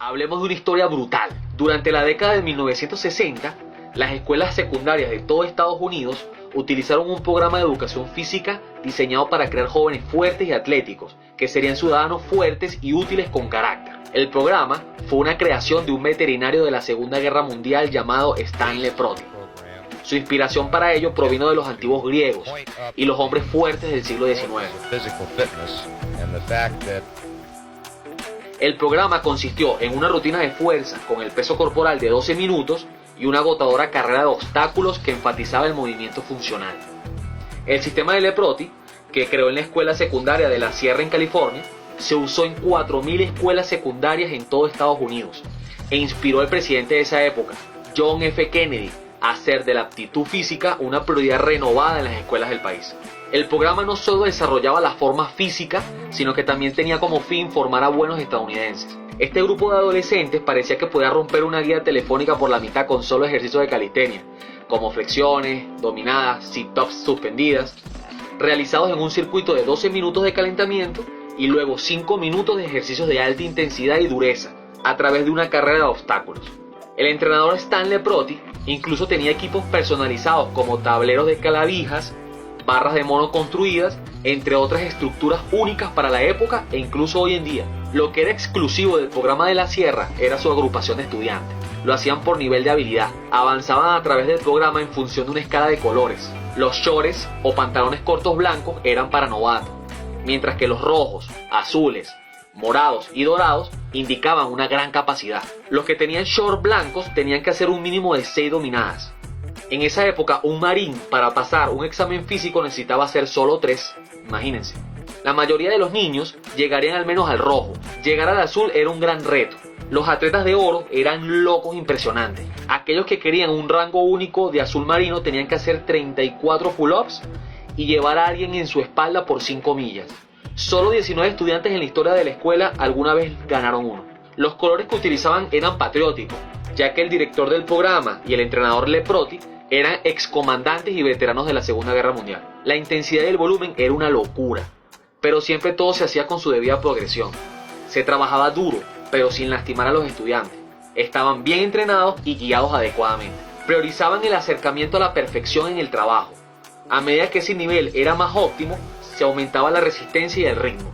Hablemos de una historia brutal. Durante la década de 1960, las escuelas secundarias de todo Estados Unidos utilizaron un programa de educación física diseñado para crear jóvenes fuertes y atléticos, que serían ciudadanos fuertes y útiles con carácter. El programa fue una creación de un veterinario de la Segunda Guerra Mundial llamado Stanley Proti. Su inspiración para ello provino de los antiguos griegos y los hombres fuertes del siglo XIX. El programa consistió en una rutina de fuerza con el peso corporal de 12 minutos y una agotadora carrera de obstáculos que enfatizaba el movimiento funcional. El sistema de Leproti, que creó en la escuela secundaria de la Sierra en California, se usó en 4.000 escuelas secundarias en todo Estados Unidos e inspiró al presidente de esa época, John F. Kennedy, a hacer de la aptitud física una prioridad renovada en las escuelas del país. El programa no solo desarrollaba la forma física, sino que también tenía como fin formar a buenos estadounidenses. Este grupo de adolescentes parecía que podía romper una guía telefónica por la mitad con solo ejercicios de calistenia, como flexiones, dominadas, sit-ups suspendidas, realizados en un circuito de 12 minutos de calentamiento y luego 5 minutos de ejercicios de alta intensidad y dureza, a través de una carrera de obstáculos. El entrenador Stanley Proti incluso tenía equipos personalizados como tableros de clavijas, barras de mono construidas, entre otras estructuras únicas para la época e incluso hoy en día. Lo que era exclusivo del programa de la Sierra era su agrupación de estudiantes. Lo hacían por nivel de habilidad. Avanzaban a través del programa en función de una escala de colores. Los shorts o pantalones cortos blancos eran para novatos, mientras que los rojos, azules, morados y dorados indicaban una gran capacidad. Los que tenían shorts blancos tenían que hacer un mínimo de 6 dominadas. En esa época, un marín para pasar un examen físico necesitaba hacer solo 3. Imagínense. La mayoría de los niños llegarían al menos al rojo. Llegar al azul era un gran reto. Los atletas de oro eran locos impresionantes. Aquellos que querían un rango único de azul marino tenían que hacer 34 pull-ups y llevar a alguien en su espalda por 5 millas. Solo 19 estudiantes en la historia de la escuela alguna vez ganaron uno. Los colores que utilizaban eran patrióticos, ya que el director del programa y el entrenador Leproti eran excomandantes y veteranos de la Segunda Guerra Mundial. La intensidad y el volumen era una locura, pero siempre todo se hacía con su debida progresión. Se trabajaba duro, pero sin lastimar a los estudiantes. Estaban bien entrenados y guiados adecuadamente. Priorizaban el acercamiento a la perfección en el trabajo. A medida que ese nivel era más óptimo, se aumentaba la resistencia y el ritmo.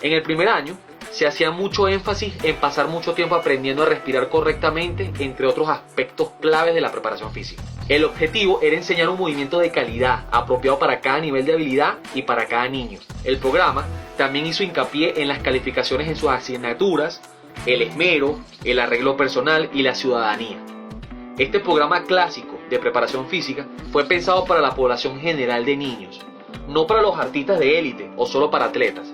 En el primer año, se hacía mucho énfasis en pasar mucho tiempo aprendiendo a respirar correctamente, entre otros aspectos claves de la preparación física. El objetivo era enseñar un movimiento de calidad, apropiado para cada nivel de habilidad y para cada niño. El programa también hizo hincapié en las calificaciones en sus asignaturas, el esmero, el arreglo personal y la ciudadanía. Este programa clásico de preparación física fue pensado para la población general de niños, no para los artistas de élite o solo para atletas,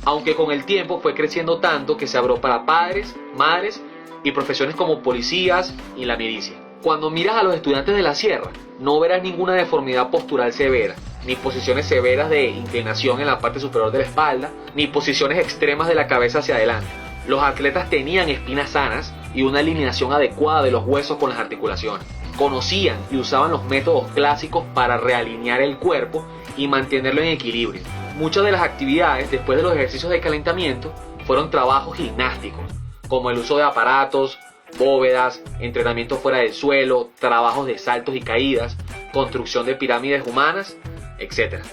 aunque con el tiempo fue creciendo tanto que se abrió para padres, madres y profesiones como policías y la milicia. Cuando miras a los estudiantes de la Sierra, no verás ninguna deformidad postural severa, ni posiciones severas de inclinación en la parte superior de la espalda, ni posiciones extremas de la cabeza hacia adelante. Los atletas tenían espinas sanas y una alineación adecuada de los huesos con las articulaciones. Conocían y usaban los métodos clásicos para realinear el cuerpo y mantenerlo en equilibrio. Muchas de las actividades después de los ejercicios de calentamiento fueron trabajos gimnásticos, como el uso de aparatos, bóvedas, entrenamiento fuera del suelo, trabajos de saltos y caídas, construcción de pirámides humanas, etc.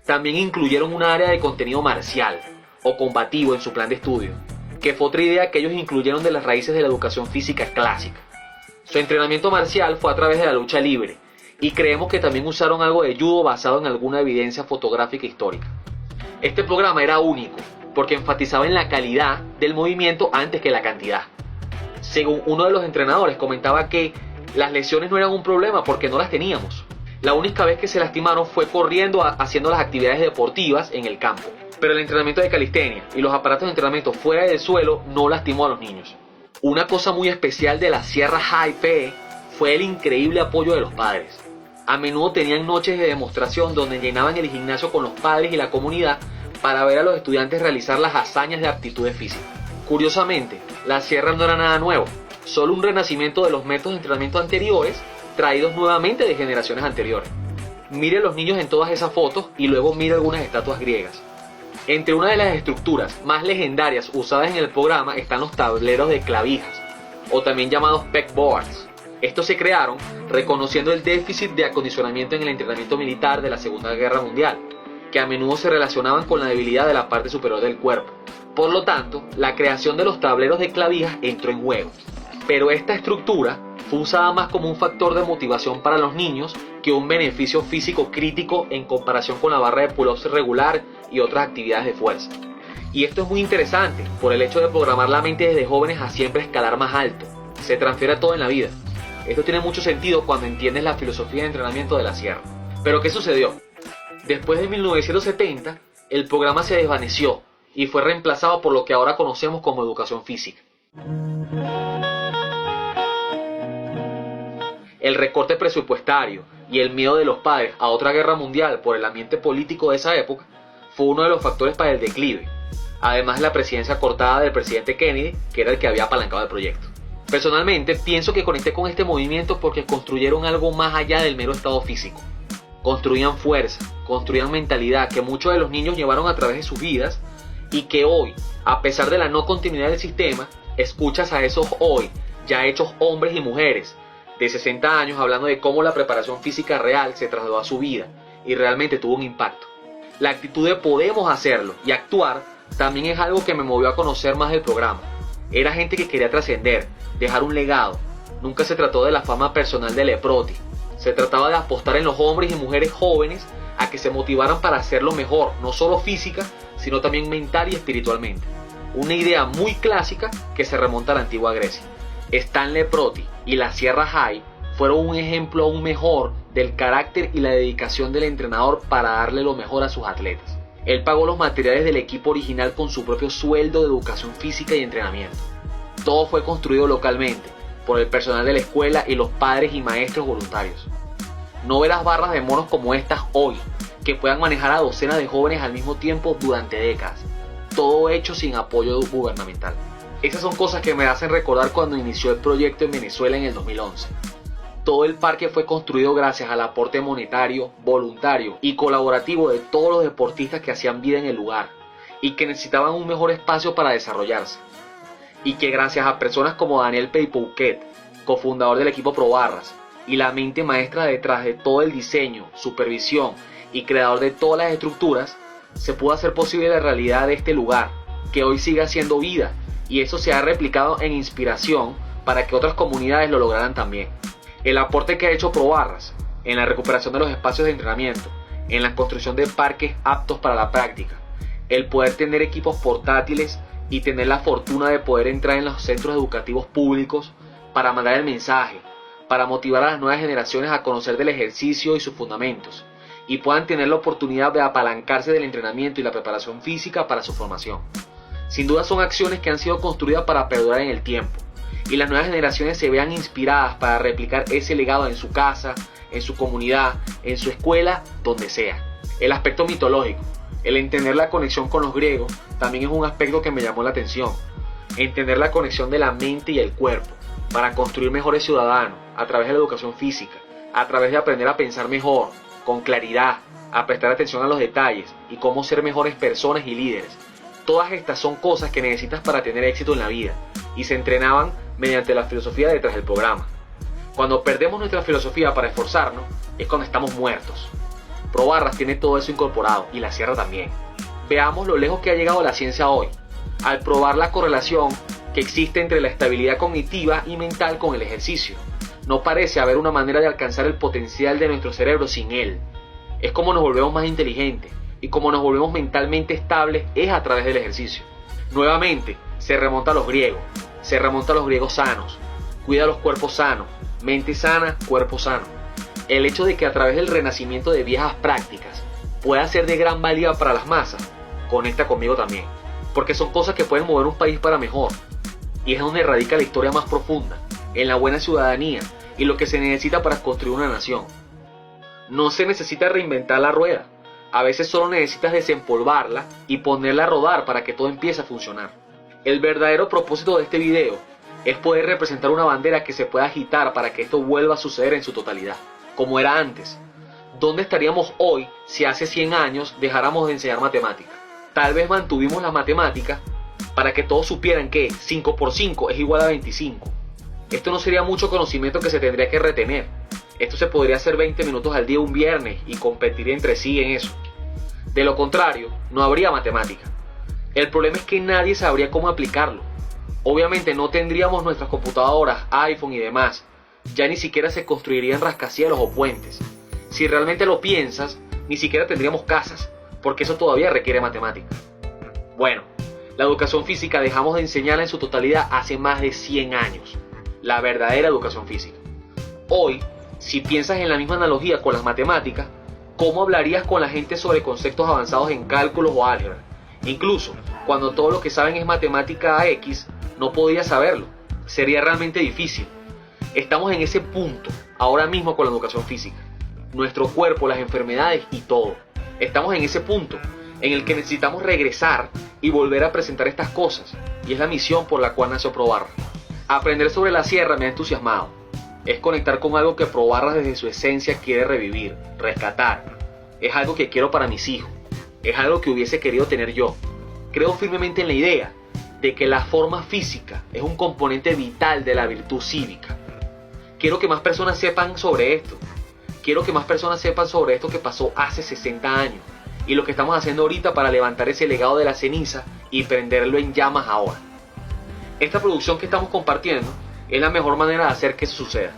También incluyeron un área de contenido marcial o combativo en su plan de estudio, que fue otra idea que ellos incluyeron de las raíces de la educación física clásica. Su entrenamiento marcial fue a través de la lucha libre, y creemos que también usaron algo de judo basado en alguna evidencia fotográfica histórica. Este programa era único, porque enfatizaba en la calidad del movimiento antes que la cantidad. Según uno de los entrenadores, comentaba que las lesiones no eran un problema porque no las teníamos. La única vez que se lastimaron fue corriendo haciendo las actividades deportivas en el campo. Pero el entrenamiento de calistenia y los aparatos de entrenamiento fuera del suelo no lastimó a los niños. Una cosa muy especial de la Sierra High PE fue el increíble apoyo de los padres. A menudo tenían noches de demostración donde llenaban el gimnasio con los padres y la comunidad para ver a los estudiantes realizar las hazañas de aptitudes físicas. Curiosamente, la Sierra no era nada nuevo, solo un renacimiento de los métodos de entrenamiento anteriores, traídos nuevamente de generaciones anteriores. Mire los niños en todas esas fotos y luego mire algunas estatuas griegas. Entre una de las estructuras más legendarias usadas en el programa están los tableros de clavijas, o también llamados pegboards. Estos se crearon reconociendo el déficit de acondicionamiento en el entrenamiento militar de la Segunda Guerra Mundial, que a menudo se relacionaban con la debilidad de la parte superior del cuerpo. Por lo tanto, la creación de los tableros de clavijas entró en juego. Pero esta estructura fue usada más como un factor de motivación para los niños que un beneficio físico crítico en comparación con la barra de pull-ups regular y otras actividades de fuerza. Y esto es muy interesante por el hecho de programar la mente desde jóvenes a siempre escalar más alto. Se transfiere a todo en la vida. Esto tiene mucho sentido cuando entiendes la filosofía de entrenamiento de la sierra. Pero ¿qué sucedió? Después de 1970, el programa se desvaneció y fue reemplazado por lo que ahora conocemos como educación física. El recorte presupuestario y el miedo de los padres a otra guerra mundial por el ambiente político de esa época fue uno de los factores para el declive, además de la presidencia cortada del presidente Kennedy, que era el que había apalancado el proyecto. Personalmente, pienso que conecté con este movimiento porque construyeron algo más allá del mero estado físico. Construían fuerza, construían mentalidad que muchos de los niños llevaron a través de sus vidas y que hoy, a pesar de la no continuidad del sistema, escuchas a esos hoy ya hechos hombres y mujeres de 60 años hablando de cómo la preparación física real se trasladó a su vida y realmente tuvo un impacto. La actitud de podemos hacerlo y actuar también es algo que me movió a conocer más del programa. Era gente que quería trascender, dejar un legado. Nunca se trató de la fama personal de Leproti. Se trataba de apostar en los hombres y mujeres jóvenes a que se motivaran para hacerlo mejor, no solo física, sino también mental y espiritualmente. Una idea muy clásica que se remonta a la antigua Grecia. Stan Leproti y la Sierra High fueron un ejemplo aún mejor del carácter y la dedicación del entrenador para darle lo mejor a sus atletas. Él pagó los materiales del equipo original con su propio sueldo de educación física y entrenamiento. Todo fue construido localmente, por el personal de la escuela y los padres y maestros voluntarios. No verás barras de monos como estas hoy, que puedan manejar a docenas de jóvenes al mismo tiempo durante décadas. Todo hecho sin apoyo gubernamental. Esas son cosas que me hacen recordar cuando inició el proyecto en Venezuela en el 2011. Todo el parque fue construido gracias al aporte monetario, voluntario y colaborativo de todos los deportistas que hacían vida en el lugar y que necesitaban un mejor espacio para desarrollarse. Y que gracias a personas como Daniel Peypouquet, cofundador del equipo Probarras, y la mente maestra detrás de todo el diseño, supervisión y creador de todas las estructuras, se pudo hacer posible la realidad de este lugar, que hoy sigue haciendo vida, y eso se ha replicado en inspiración para que otras comunidades lo lograran también. El aporte que ha hecho Probarras en la recuperación de los espacios de entrenamiento, en la construcción de parques aptos para la práctica, el poder tener equipos portátiles y tener la fortuna de poder entrar en los centros educativos públicos para mandar el mensaje, para motivar a las nuevas generaciones a conocer del ejercicio y sus fundamentos, y puedan tener la oportunidad de apalancarse del entrenamiento y la preparación física para su formación. Sin duda son acciones que han sido construidas para perdurar en el tiempo, y las nuevas generaciones se vean inspiradas para replicar ese legado en su casa, en su comunidad, en su escuela, donde sea. El aspecto mitológico, el entender la conexión con los griegos, también es un aspecto que me llamó la atención. Entender la conexión de la mente y el cuerpo, para construir mejores ciudadanos, a través de la educación física, a través de aprender a pensar mejor, con claridad, a prestar atención a los detalles y cómo ser mejores personas y líderes. Todas estas son cosas que necesitas para tener éxito en la vida, y se entrenaban mediante la filosofía detrás del programa. Cuando perdemos nuestra filosofía para esforzarnos, es cuando estamos muertos. Probarras tiene todo eso incorporado, y la Sierra también. Veamos lo lejos que ha llegado la ciencia hoy, al probar la correlación que existe entre la estabilidad cognitiva y mental con el ejercicio. No parece haber una manera de alcanzar el potencial de nuestro cerebro sin él. Es como nos volvemos más inteligentes, y como nos volvemos mentalmente estables es a través del ejercicio. Nuevamente, se remonta a los griegos sanos. Cuida los cuerpos sanos, mente sana, cuerpo sano. El hecho de que a través del renacimiento de viejas prácticas pueda ser de gran valía para las masas, conecta conmigo también, porque son cosas que pueden mover un país para mejor, y es donde radica la historia más profunda, en la buena ciudadanía y lo que se necesita para construir una nación. No se necesita reinventar la rueda, a veces solo necesitas desempolvarla y ponerla a rodar para que todo empiece a funcionar. El verdadero propósito de este video es poder representar una bandera que se pueda agitar para que esto vuelva a suceder en su totalidad, como era antes. ¿Dónde estaríamos hoy si hace 100 años dejáramos de enseñar matemáticas? Tal vez mantuvimos la matemática para que todos supieran que 5 por 5 es igual a 25. Esto no sería mucho conocimiento que se tendría que retener. Esto se podría hacer 20 minutos al día un viernes y competir entre sí en eso. De lo contrario, no habría matemática. El problema es que nadie sabría cómo aplicarlo. Obviamente no tendríamos nuestras computadoras, iPhone y demás. Ya ni siquiera se construirían rascacielos o puentes. Si realmente lo piensas, ni siquiera tendríamos casas, porque eso todavía requiere matemática. Bueno, la educación física dejamos de enseñarla en su totalidad hace más de 100 años. La verdadera educación física. Hoy, si piensas en la misma analogía con las matemáticas, ¿cómo hablarías con la gente sobre conceptos avanzados en cálculos o álgebra? Incluso, cuando todo lo que saben es matemática X, no podrías saberlo. Sería realmente difícil. Estamos en ese punto, ahora mismo con la educación física. Nuestro cuerpo, las enfermedades y todo. Estamos en ese punto en el que necesitamos regresar y volver a presentar estas cosas. Y es la misión por la cual nació Probarra. Aprender sobre la sierra me ha entusiasmado. Es conectar con algo que Probarra desde su esencia quiere revivir, rescatar. Es algo que quiero para mis hijos. Es algo que hubiese querido tener yo. Creo firmemente en la idea de que la forma física es un componente vital de la virtud cívica. Quiero que más personas sepan sobre esto. Quiero que más personas sepan sobre esto que pasó hace 60 años y lo que estamos haciendo ahorita para levantar ese legado de la ceniza y prenderlo en llamas ahora. Esta producción que estamos compartiendo es la mejor manera de hacer que eso suceda.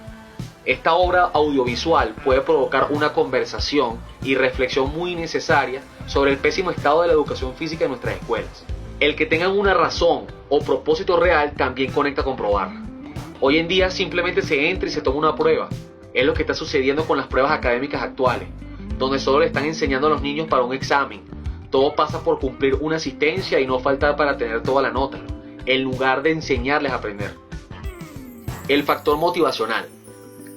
Esta obra audiovisual puede provocar una conversación y reflexión muy necesaria sobre el pésimo estado de la educación física en nuestras escuelas. El que tengan una razón o propósito real también conecta con Probarra. Hoy en día simplemente se entra y se toma una prueba. Es lo que está sucediendo con las pruebas académicas actuales, donde solo le están enseñando a los niños para un examen. Todo pasa por cumplir una asistencia y no faltar para tener toda la nota, en lugar de enseñarles a aprender. El factor motivacional,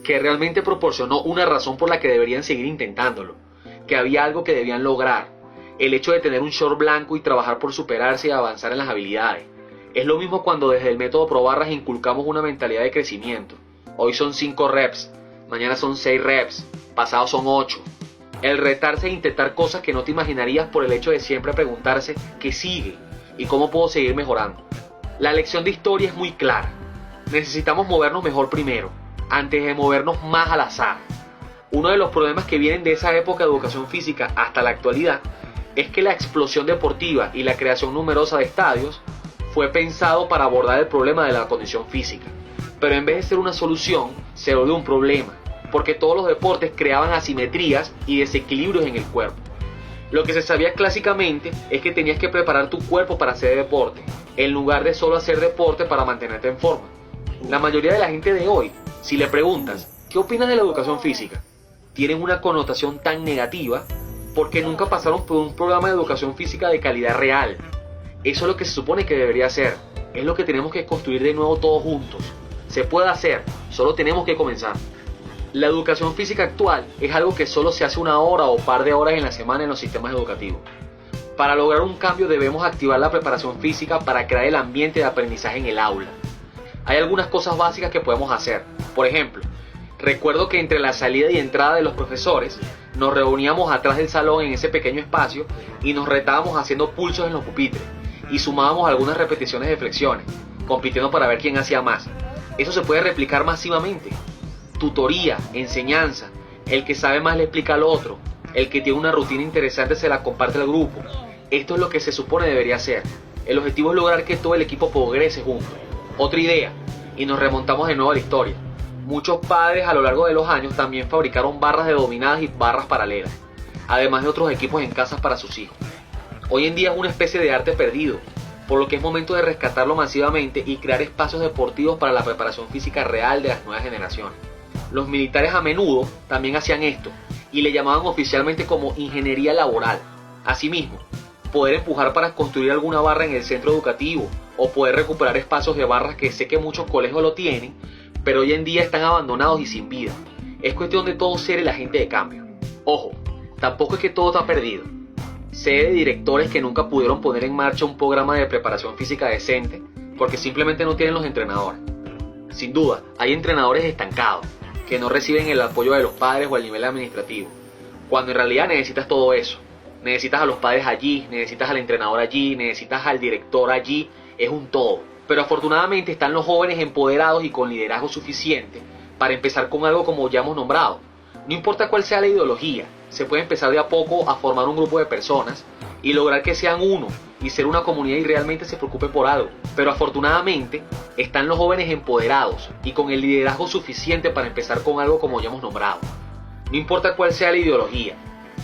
que realmente proporcionó una razón por la que deberían seguir intentándolo, que había algo que debían lograr, el hecho de tener un short blanco y trabajar por superarse y avanzar en las habilidades. Es lo mismo cuando desde el método Probarra inculcamos una mentalidad de crecimiento. Hoy son 5 reps, mañana son 6 reps, pasado son 8. El retarse e intentar cosas que no te imaginarías por el hecho de siempre preguntarse ¿qué sigue? ¿Y cómo puedo seguir mejorando? La lección de historia es muy clara. Necesitamos movernos mejor primero, antes de movernos más al azar. Uno de los problemas que vienen de esa época de educación física hasta la actualidad es que la explosión deportiva y la creación numerosa de estadios fue pensado para abordar el problema de la condición física. Pero en vez de ser una solución, se volvió un problema, porque todos los deportes creaban asimetrías y desequilibrios en el cuerpo. Lo que se sabía clásicamente es que tenías que preparar tu cuerpo para hacer deporte, en lugar de solo hacer deporte para mantenerte en forma. La mayoría de la gente de hoy, si le preguntas, ¿qué opinas de la educación física?, tienen una connotación tan negativa porque nunca pasaron por un programa de educación física de calidad real. Eso es lo que se supone que debería ser. Es lo que tenemos que construir de nuevo todos juntos. Se puede hacer, solo tenemos que comenzar. La educación física actual es algo que solo se hace una hora o par de horas en la semana en los sistemas educativos. Para lograr un cambio debemos activar la preparación física para crear el ambiente de aprendizaje en el aula. Hay algunas cosas básicas que podemos hacer. Por ejemplo, recuerdo que entre la salida y entrada de los profesores nos reuníamos atrás del salón en ese pequeño espacio y nos retábamos haciendo pulsos en los pupitres y sumábamos algunas repeticiones de flexiones, compitiendo para ver quién hacía más. Eso se puede replicar masivamente. Tutoría, enseñanza, el que sabe más le explica al otro, el que tiene una rutina interesante se la comparte al grupo. Esto es lo que se supone debería ser. El objetivo es lograr que todo el equipo progrese juntos. Otra idea, y nos remontamos de nuevo a la historia. Muchos padres a lo largo de los años también fabricaron barras de dominadas y barras paralelas, además de otros equipos en casas para sus hijos. Hoy en día es una especie de arte perdido, por lo que es momento de rescatarlo masivamente y crear espacios deportivos para la preparación física real de las nuevas generaciones. Los militares a menudo también hacían esto, y le llamaban oficialmente como ingeniería laboral. Asimismo, poder empujar para construir alguna barra en el centro educativo, o poder recuperar espacios de barras que sé que muchos colegios lo tienen, pero hoy en día están abandonados y sin vida. Es cuestión de todo ser el agente de cambio. Ojo, tampoco es que todo está perdido. Sé de directores que nunca pudieron poner en marcha un programa de preparación física decente porque simplemente no tienen los entrenadores. Sin duda, hay entrenadores estancados que no reciben el apoyo de los padres o el nivel administrativo, cuando en realidad necesitas todo eso. Necesitas a los padres allí, necesitas al entrenador allí, necesitas al director allí, es un todo. Pero afortunadamente están los jóvenes empoderados y con liderazgo suficiente para empezar con algo como ya hemos nombrado. No importa cuál sea la ideología, se puede empezar de a poco a formar un grupo de personas y lograr que sean uno y ser una comunidad y realmente se preocupe por algo. Pero afortunadamente están los jóvenes empoderados y con el liderazgo suficiente para empezar con algo como ya hemos nombrado. No importa cuál sea la ideología,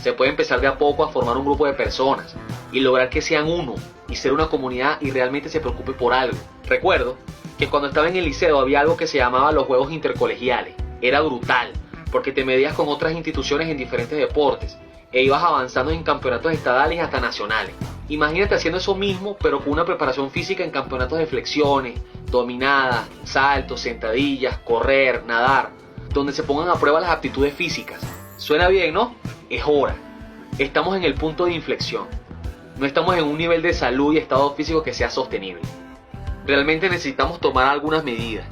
se puede empezar de a poco a formar un grupo de personas y lograr que sean uno y ser una comunidad y realmente se preocupe por algo. Recuerdo que cuando estaba en el liceo había algo que se llamaba los juegos intercolegiales. Era brutal, porque te medías con otras instituciones en diferentes deportes e ibas avanzando en campeonatos estadales hasta nacionales. Imagínate haciendo eso mismo, pero con una preparación física en campeonatos de flexiones, dominadas, saltos, sentadillas, correr, nadar, donde se pongan a prueba las aptitudes físicas. Suena bien, ¿no? Es hora. Estamos en el punto de inflexión. No estamos en un nivel de salud y estado físico que sea sostenible. Realmente necesitamos tomar algunas medidas.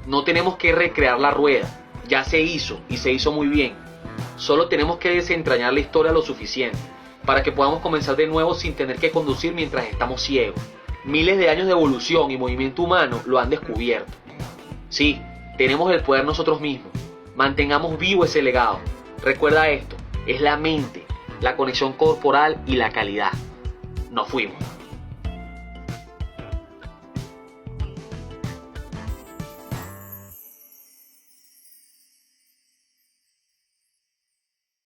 No tenemos que recrear la rueda. Ya se hizo y se hizo muy bien. Solo tenemos que desentrañar la historia lo suficiente para que podamos comenzar de nuevo sin tener que conducir mientras estamos ciegos. Miles de años de evolución y movimiento humano lo han descubierto. Sí, tenemos el poder nosotros mismos. Mantengamos vivo ese legado. Recuerda esto, es la mente, la conexión corporal y la calidad. Nos fuimos.